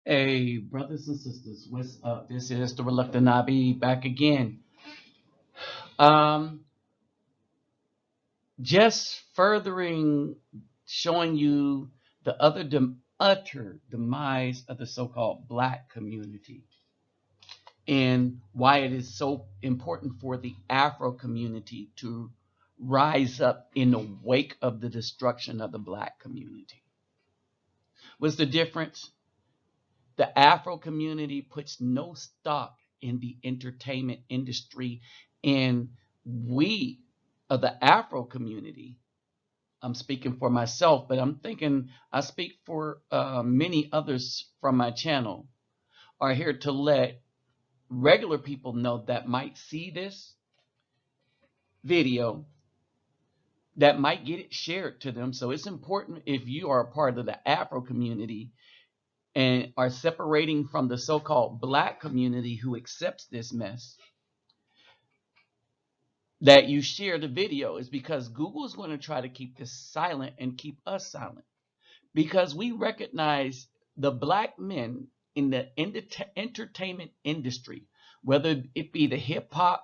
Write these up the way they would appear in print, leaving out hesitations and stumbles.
Hey, brothers and sisters, what's up? This is the Reluctant Nabi back again. Um, just furthering showing you the utter demise of the so-called black community and why it is so important for the Afro community to rise up in the wake of the destruction of the black community. What's the difference? The Afro community puts no stock in the entertainment industry, and we of the Afro community, I'm speaking for myself, but I'm thinking I speak for many others from my channel, are here to let regular people know that might see this video, that might get it shared to them. So it's important, if you are a part of the Afro community and are separating from the so-called black community who accepts this mess, that you share the video, is because Google is going to try to keep this silent and keep us silent, because we recognize the black men in the entertainment industry, whether it be the hip hop,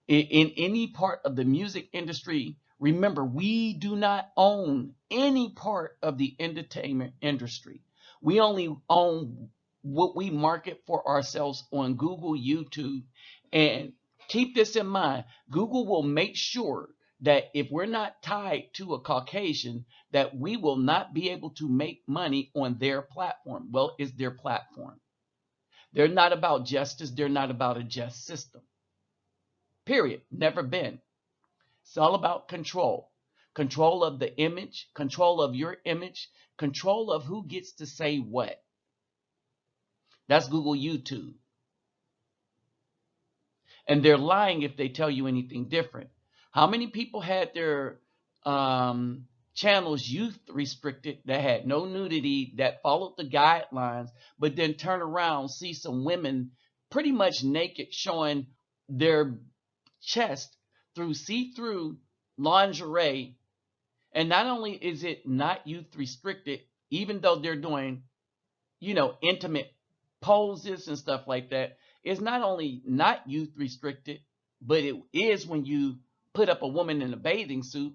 in any part of the music industry. Remember, we do not own any part of the entertainment industry. We only own what we market for ourselves on Google, YouTube. And keep this in mind, Google will make sure that if we're not tied to a Caucasian, that we will not be able to make money on their platform. Well, it's their platform. They're not about justice. They're not about a just system. Period. Never been. It's all about control. Control of the image, control of your image, control of who gets to say what. That's Google, YouTube. And they're lying if they tell you anything different. How many people had their channels youth restricted, that had no nudity, that followed the guidelines, but then turn around, see some women pretty much naked showing their chest through see-through lingerie? And not only is it not youth restricted, even though they're doing, intimate poses and stuff like that, it's not only not youth restricted, but it is when you put up a woman in a bathing suit,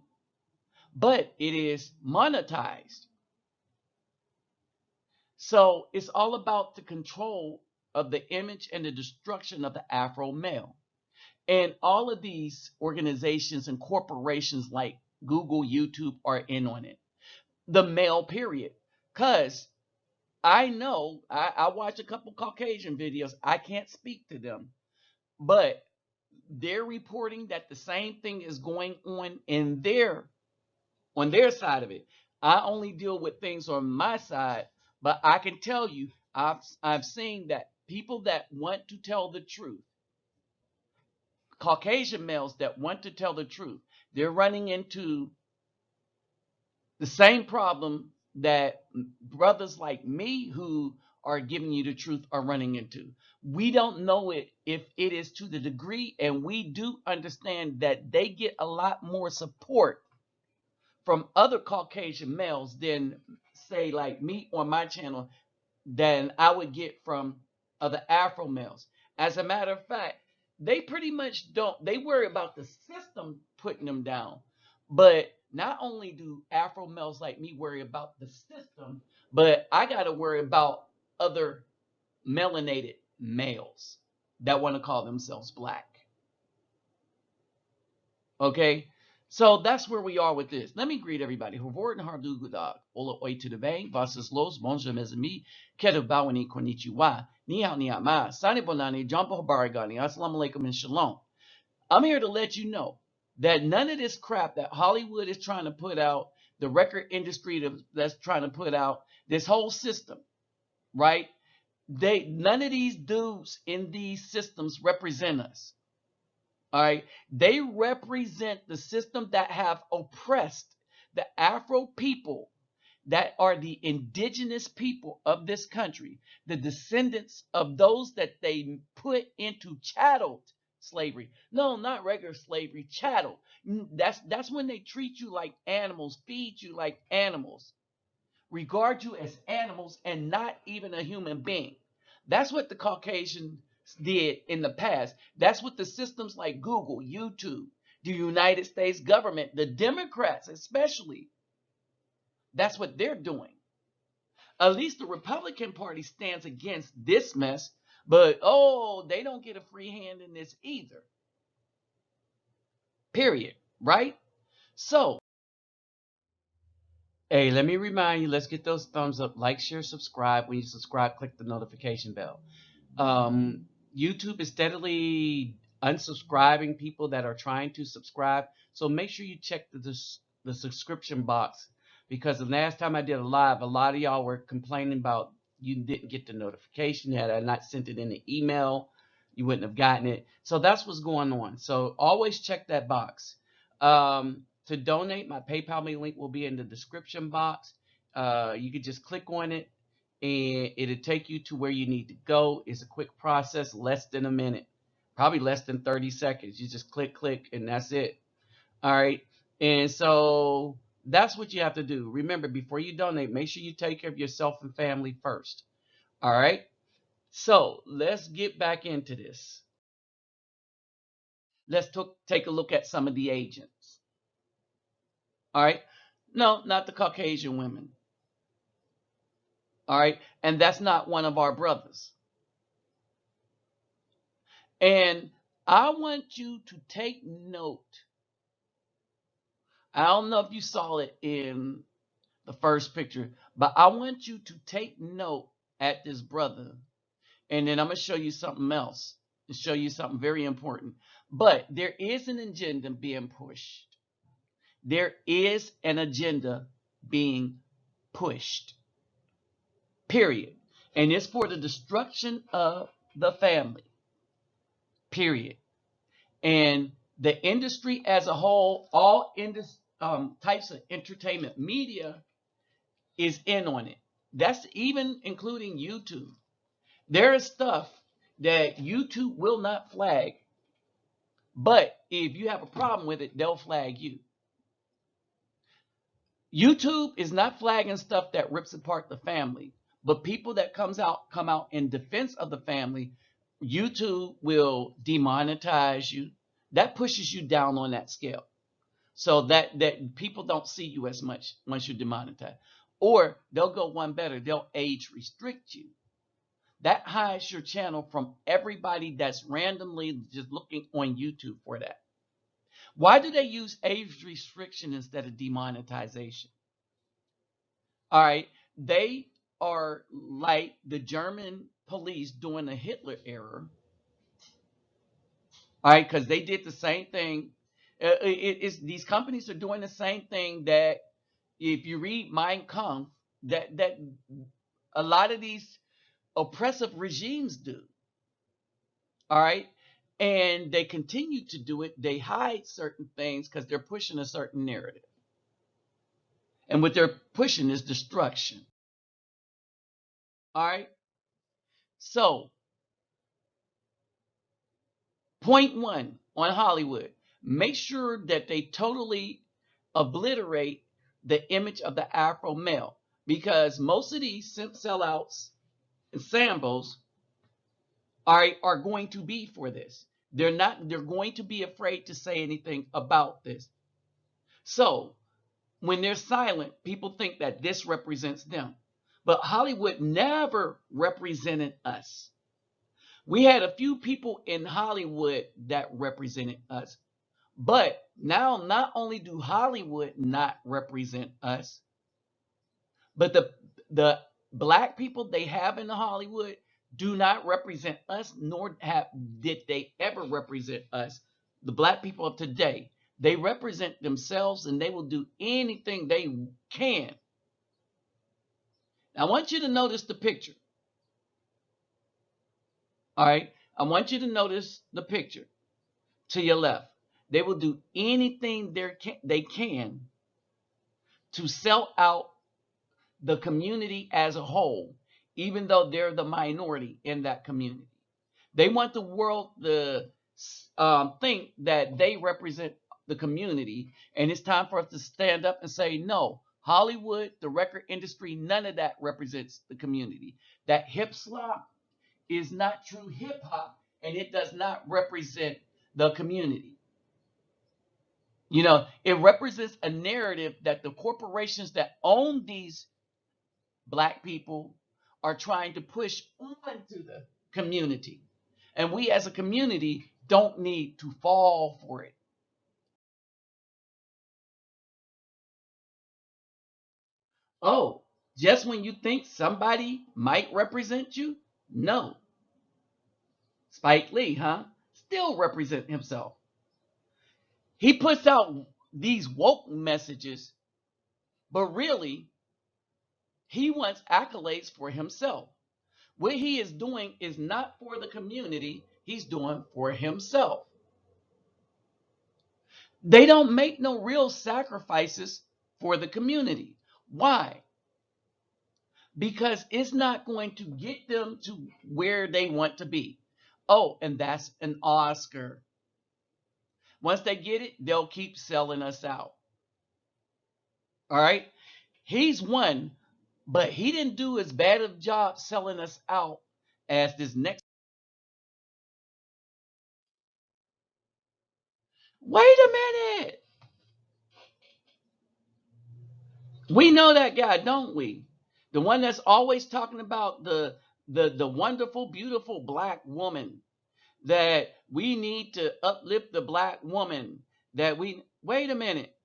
but it is monetized. So it's all about the control of the image and the destruction of the Afro male. And all of these organizations and corporations like Google, YouTube are in on it. The male period. Because I know, I watch a couple Caucasian videos. I can't speak to them, but they're reporting that the same thing is going on their side of it. I only deal with things on my side, but I can tell you, I've seen that people that want to tell the truth, Caucasian males that want to tell the truth, they're running into the same problem that brothers like me who are giving you the truth are running into. We don't know it if it is to the degree, and we do understand that they get a lot more support from other Caucasian males than, say, like me on my channel, than I would get from other Afro males. As a matter of fact, they pretty much don't, they worry about the system putting them down. But not only do Afro males like me worry about the system, but I got to worry about other melanated males that want to call themselves black. Okay? So that's where we are with this. Let me greet everybody. Hovoren Hardugudag. Ola oi to the bang. Vasas los. Bonjour mes amis. Keto bawani konnichiwa. Ni hao ni ama. Sani bonani. Jumpo baragani. Assalamu alaikum and shalom. I'm here to let you know that none of this crap that Hollywood is trying to put out, the record industry that's trying to put out, this whole system, right? None of these dudes in these systems represent us. All right. They represent the system that have oppressed the Afro people, that are the indigenous people of this country, the descendants of those that they put into chattel slavery. No, not regular slavery, chattel. That's when they treat you like animals, feed you like animals. regard you as animals and not even a human being. That's what the Caucasians did in the past. That's what the systems like Google, YouTube, the United States government, the Democrats especially, that's what they're doing. At least the Republican Party stands against this mess, but oh, they don't get a free hand in this either. Period. Right? So, hey, let me remind you, let's get those thumbs up, like, share, subscribe. When you subscribe, click the notification bell. Um, YouTube is steadily unsubscribing people that are trying to subscribe. So make sure you check the subscription box, because the last time I did a live, a lot of y'all were complaining about you didn't get the notification. Had I not sent it in the email, you wouldn't have gotten it. So that's what's going on. So always check that box. To donate, my PayPal link will be in the description box. You could just click on it and it'll take you to where you need to go. It's a quick process, less than a minute, probably less than 30 seconds. You just click, and that's it. All right. And so that's what you have to do. Remember, before you donate, make sure you take care of yourself and family first. All right. So let's get back into this. Let's take a look at some of the agents. All right. No, not the Caucasian women. All right. And that's not one of our brothers. And I want you to take note. I don't know if you saw it in the first picture, but I want you to take note at this brother. And then I'm going to show you something else and show you something very important. But there is an agenda being pushed. There is an agenda being pushed. Period. And it's for the destruction of the family. Period. And the industry as a whole, all types of entertainment media is in on it. That's even including YouTube. There is stuff that YouTube will not flag, but if you have a problem with it, they'll flag you. YouTube is not flagging stuff that rips apart the family, but people that come out in defense of the family, YouTube will demonetize you. That pushes you down on that scale, so that people don't see you as much once you're demonetized. Or they'll go one better, they'll age restrict you. That hides your channel from everybody that's randomly just looking on YouTube for that. Why do they use age restriction instead of demonetization? All right, they are like the German police doing the Hitler era. All right, because they did the same thing. These companies are doing the same thing that, if you read Mein Kampf, that a lot of these oppressive regimes do. All right, and they continue to do it. They hide certain things because they're pushing a certain narrative, and what they're pushing is destruction. All right, so point one on Hollywood: make sure that they totally obliterate the image of the Afro male, because most of these simp sellouts and sambos are going to be for this. They're going to be afraid to say anything about this. So when they're silent, people think that this represents them. But Hollywood never represented us. We had a few people in Hollywood that represented us. But now, not only do Hollywood not represent us, but the black people they have in the Hollywood do not represent us, nor did they ever represent us. The black people of today, they represent themselves, and they will do anything they can. Now, I want you to notice the picture. All right, I want you to notice the picture to your left. They will do anything they can to sell out the community as a whole, even though they're the minority in that community. They want the world to think that they represent the community, and it's time for us to stand up and say, no, Hollywood, the record industry, none of that represents the community. That hip slop is not true hip hop, and it does not represent the community. It represents a narrative that the corporations that own these black people are trying to push onto the community. And we as a community don't need to fall for it. Oh, just when you think somebody might represent you? No. Spike Lee, huh? Still represent himself. He puts out these woke messages, but really, he wants accolades for himself. What he is doing is not for the community, he's doing for himself. They don't make no real sacrifices for the community. Why? Because it's not going to get them to where they want to be. Oh, and that's an Oscar. Once they get it, they'll keep selling us out. All right? He's won, but he didn't do as bad of a job selling us out as this next. Wait a minute. We know that guy, don't we? The one that's always talking about the wonderful, beautiful black woman, that we need to uplift the black woman, that we wait a minute.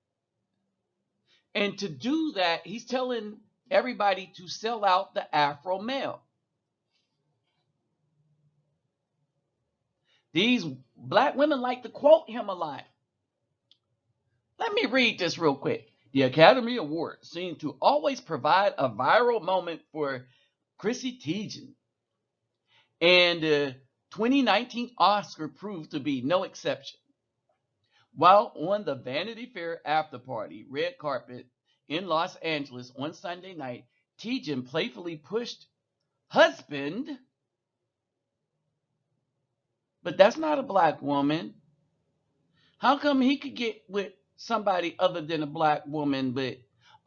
And to do that, he's telling everybody to sell out the Afro male. These black women like to quote him a lot. Let me read this real quick. The Academy Awards seem to always provide a viral moment for Chrissy Teigen, and the 2019 Oscar proved to be no exception. While on the Vanity Fair after party red carpet in Los Angeles on Sunday night, Teigen playfully pushed husband, but that's not a black woman. How come he could get with somebody other than a black woman? But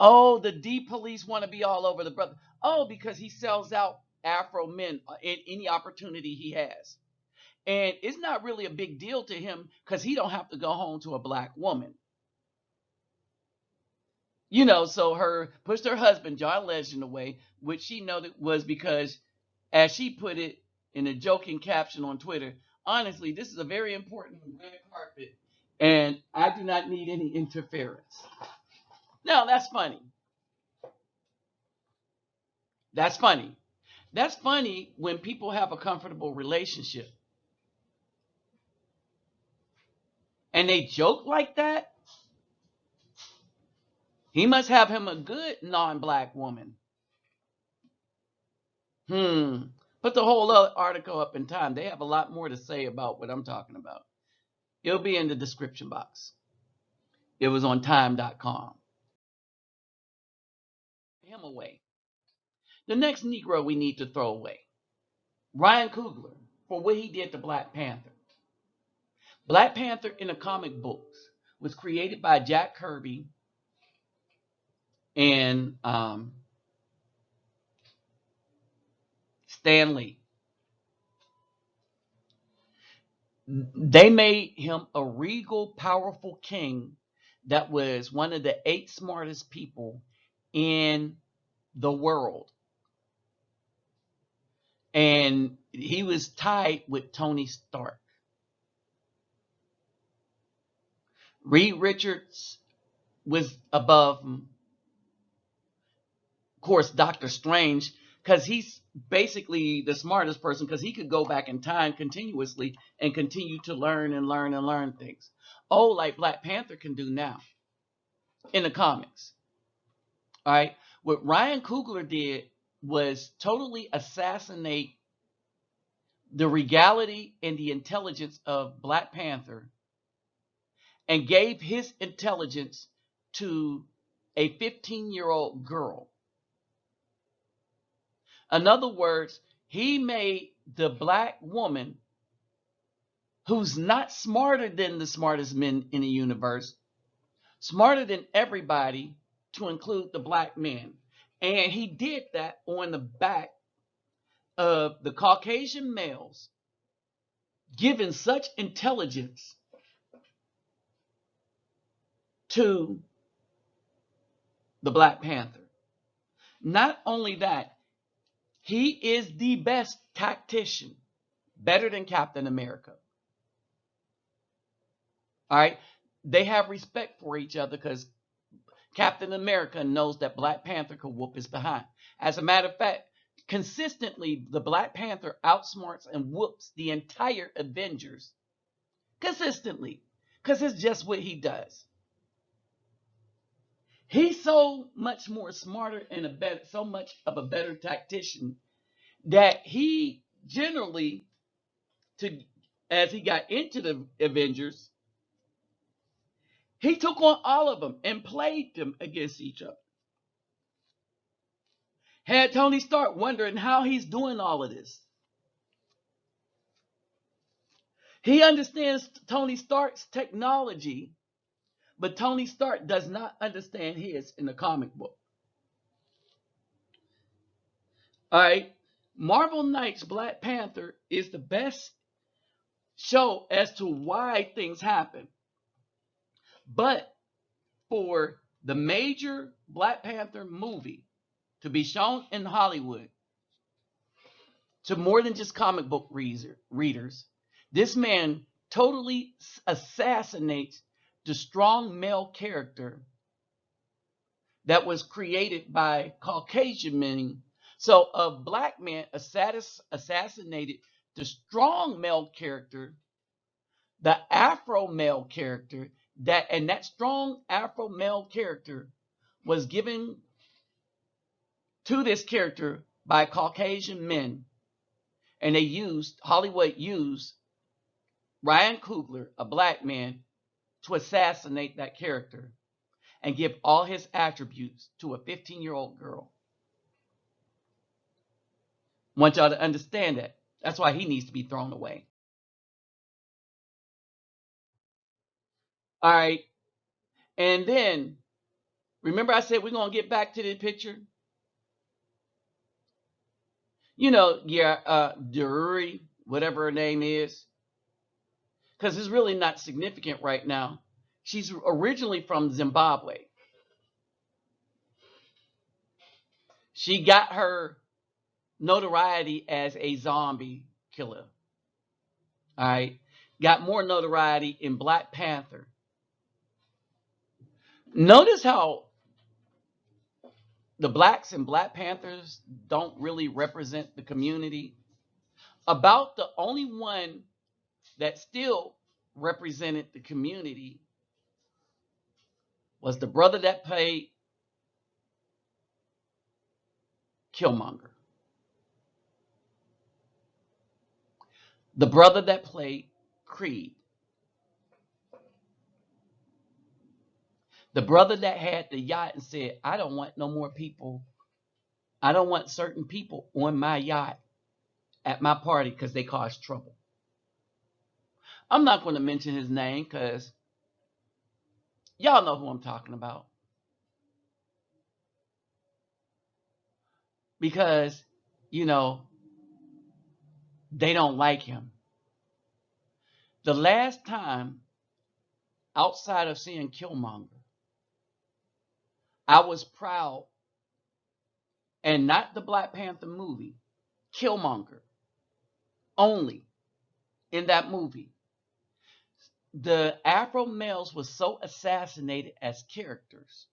oh, the D police want to be all over the brother. Oh, because he sells out Afro men in any opportunity he has. And it's not really a big deal to him because he don't have to go home to a black woman. So her pushed her husband, John Legend, away, which she noted was because, as she put it in a joking caption on Twitter, honestly, this is a very important red carpet, and I do not need any interference. Now, that's funny. That's funny. That's funny when people have a comfortable relationship. And they joke like that. He must have him a good non-black woman. Put the whole other article up in Time. They have a lot more to say about what I'm talking about. It'll be in the description box. It was on time.com. Him away. The next Negro we need to throw away. Ryan Coogler, for what he did to Black Panther. Black Panther in the comic books was created by Jack Kirby and Stan Lee. They made him a regal, powerful king that was one of the 8 smartest people in the world. And he was tied with Tony Stark. Reed Richards was above him. Of course, Doctor Strange, because he's basically the smartest person because he could go back in time continuously and continue to learn and learn and learn things. Oh, like Black Panther can do now in the comics. All right. What Ryan Coogler did was totally assassinate the regality and the intelligence of Black Panther and gave his intelligence to a 15-year-old girl. In other words, he made the black woman, who's not smarter than the smartest men in the universe, smarter than everybody, to include the black men. And he did that on the back of the Caucasian males giving such intelligence to the Black Panther. Not only that, he is the best tactician, better than Captain America. All right. They have respect for each other because Captain America knows that Black Panther could whoop his behind. As a matter of fact, consistently, the Black Panther outsmarts and whoops the entire Avengers consistently because it's just what he does. He's so much more smarter and so much of a better tactician that he generally, as he got into the Avengers, he took on all of them and played them against each other. Had Tony Stark wondering how he's doing all of this. He understands Tony Stark's technology, but Tony Stark does not understand his in the comic book. All right. Marvel Knights Black Panther is the best show as to why things happen. But for the major Black Panther movie to be shown in Hollywood to more than just comic book readers, this man totally assassinates the strong male character that was created by Caucasian men. So a black man assassinated the strong male character, the Afro male character, that strong Afro male character was given to this character by Caucasian men. And Hollywood used Ryan Coogler, a black man, to assassinate that character and give all his attributes to a 15-year-old girl. I want y'all to understand that. That's why he needs to be thrown away. All right. And then, remember I said we're going to get back to the picture? You know, Dururi, whatever her name is, because it's really not significant right now. She's originally from Zimbabwe. She got her notoriety as a zombie killer. All right. Got more notoriety in Black Panther. Notice how the blacks and Black Panthers don't really represent the community. About the only one that still represented the community was the brother that played Killmonger. The brother that played Creed. The brother that had the yacht and said, I don't want no more people. I don't want certain people on my yacht at my party because they cause trouble. I'm not going to mention his name because y'all know who I'm talking about. Because, they don't like him. The last time, outside of seeing Killmonger, I was proud, and not the Black Panther movie, Killmonger, only in that movie. The Afro males were so assassinated as characters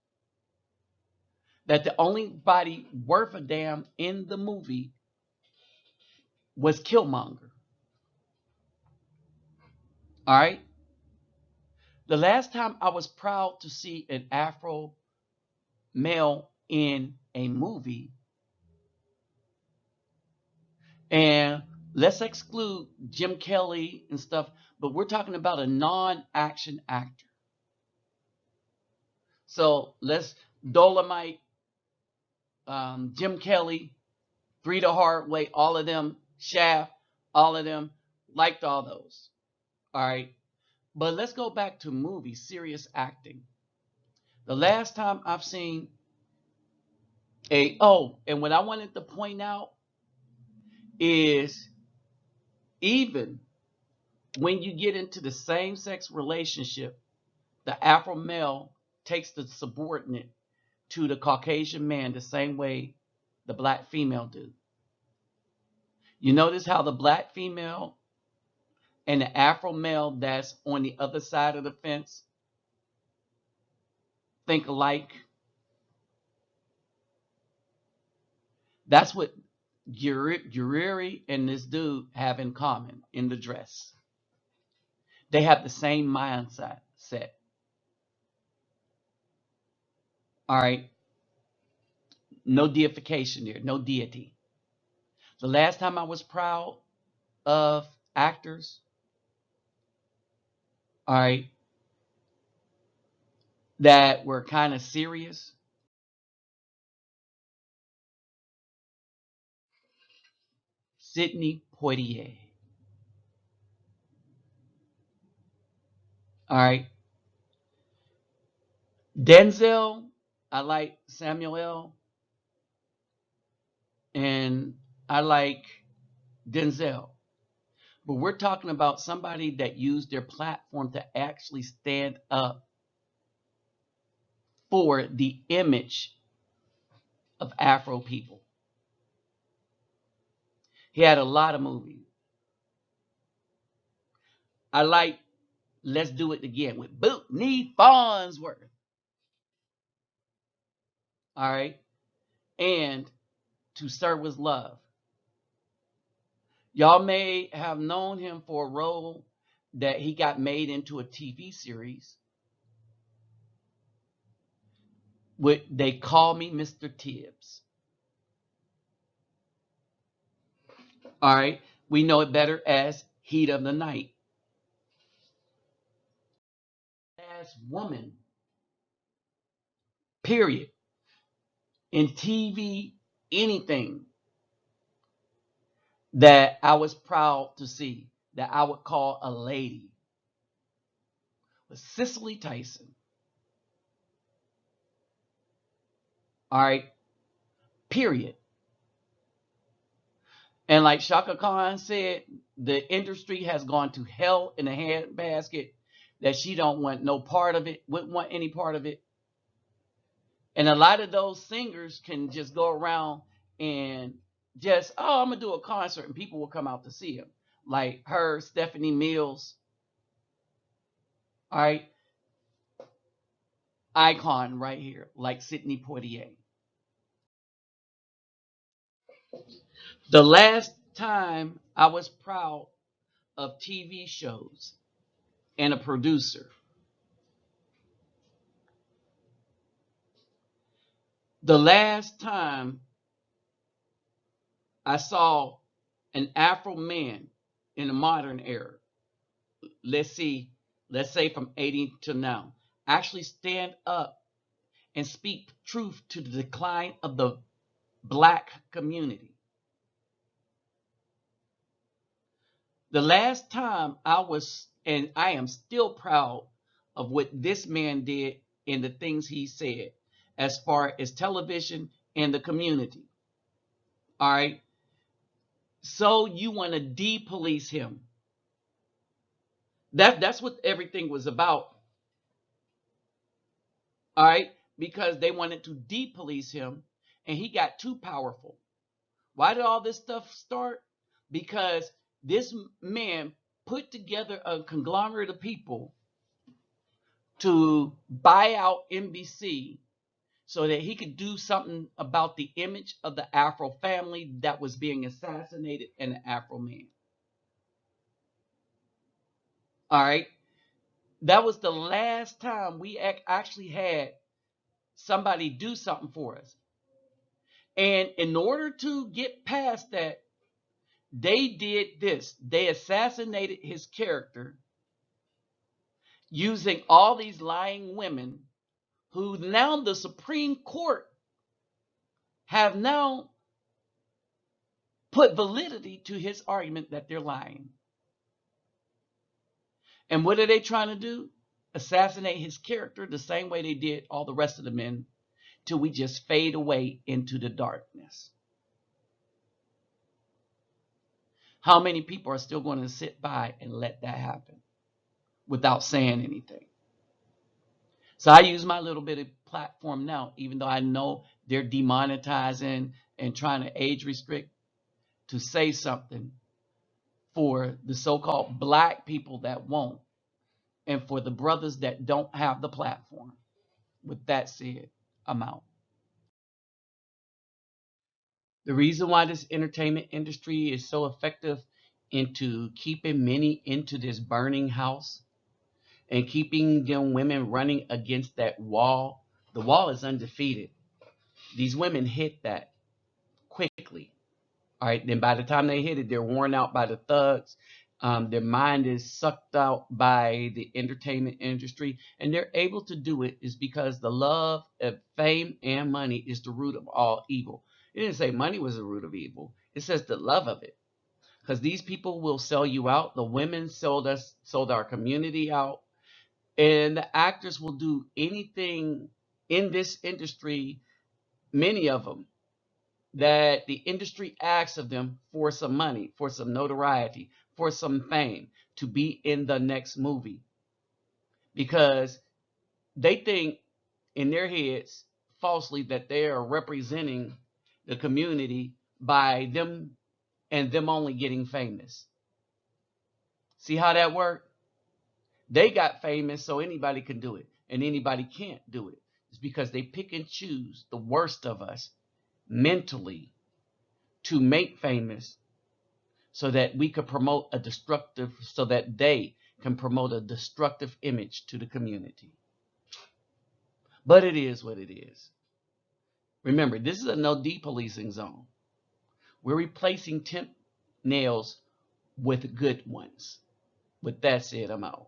that the only body worth a damn in the movie was Killmonger. All right? The last time I was proud to see an Afro male in a movie, and let's exclude Jim Kelly and stuff, but we're talking about a non-action actor. So let's Dolomite, Jim Kelly, Three the Hard Way, all of them, Shaft, all of them, liked all those. All right. But let's go back to movies, serious acting. The last time I've seen and what I wanted to point out is even when you get into the same sex relationship, the Afro male takes the subordinate to the Caucasian man the same way the black female do. You notice how the black female and the Afro male that's on the other side of the fence think alike? That's what Guriri and this dude have in common in the dress. They have the same mindset. All right. No deification there, no deity. The last time I was proud of actors, all right, that were kind of serious, Sidney Poitier. All right. Denzel, I like Samuel, and I like Denzel. But we're talking about somebody that used their platform to actually stand up for the image of Afro people. He had a lot of movies. I like Let's Do It Again with Bootney Farnsworth. All right. And To Serve With Love. Y'all may have known him for a role that he got made into a TV series. They Call Me Mr. Tibbs. All right. We know it better as Heat of the Night. As woman, period. In TV, anything that I was proud to see, that I would call a lady, was Cicely Tyson. All right. Period. And like Shaka Khan said, the industry has gone to hell in a handbasket, that she don't want no part of it, wouldn't want any part of it. And a lot of those singers can just go around and just, oh, I'm gonna do a concert and people will come out to see him. Like her, Stephanie Mills, all right, icon right here, like Sidney Poitier. The last time I was proud of TV shows and a producer, the last time I saw an Afro man in the modern era, let's say from 80 to now, actually stand up and speak truth to the decline of the black community. The last time I was, and I am still proud of what this man did and the things he said as far as television and the community. All right. So you want to de-police him. That's what everything was about. All right. Because they wanted to de-police him and he got too powerful. Why did all this stuff start? Because this man put together a conglomerate of people to buy out NBC so that he could do something about the image of the Afro family that was being assassinated and the Afro man. All right. That was the last time we actually had somebody do something for us. And in order to get past that, they did this. They assassinated his character using all these lying women who now the Supreme Court have now put validity to his argument that they're lying. And what are they trying to do? assassinate his character the same way they did all the rest of the men till we just fade away into the darkness. How many people are still going to sit by and let that happen without saying anything? So I use my little bit of platform now, even though I know they're demonetizing and trying to age restrict, to say something for the so-called black people that won't, and for the brothers that don't have the platform. With that said, I'm out. The reason why this entertainment industry is so effective into keeping many into this burning house and keeping them women running against that wall, the wall is undefeated. These women hit that quickly. All right. Then by the time they hit it, they're worn out by the thugs. Their mind is sucked out by the entertainment industry, and they're able to do it is because the love of fame and money is the root of all evil. It didn't say money was the root of evil. It says the love of it. Because these people will sell you out. The women sold our community out, and the actors will do anything in this industry. Many of them that the industry asks of them for some money, for some notoriety, for some fame, to be in the next movie. Because they think in their heads falsely that they are representing the community by them and them only getting famous. See how that worked? They got famous so anybody can do it, and anybody can't do it. It's because they pick and choose the worst of us mentally to make famous so that we could promote a destructive, so that they can promote a destructive image to the community. But it is what it is. Remember, this is a no depolicing zone. We're replacing temp nails with good ones. With that said, I'm out.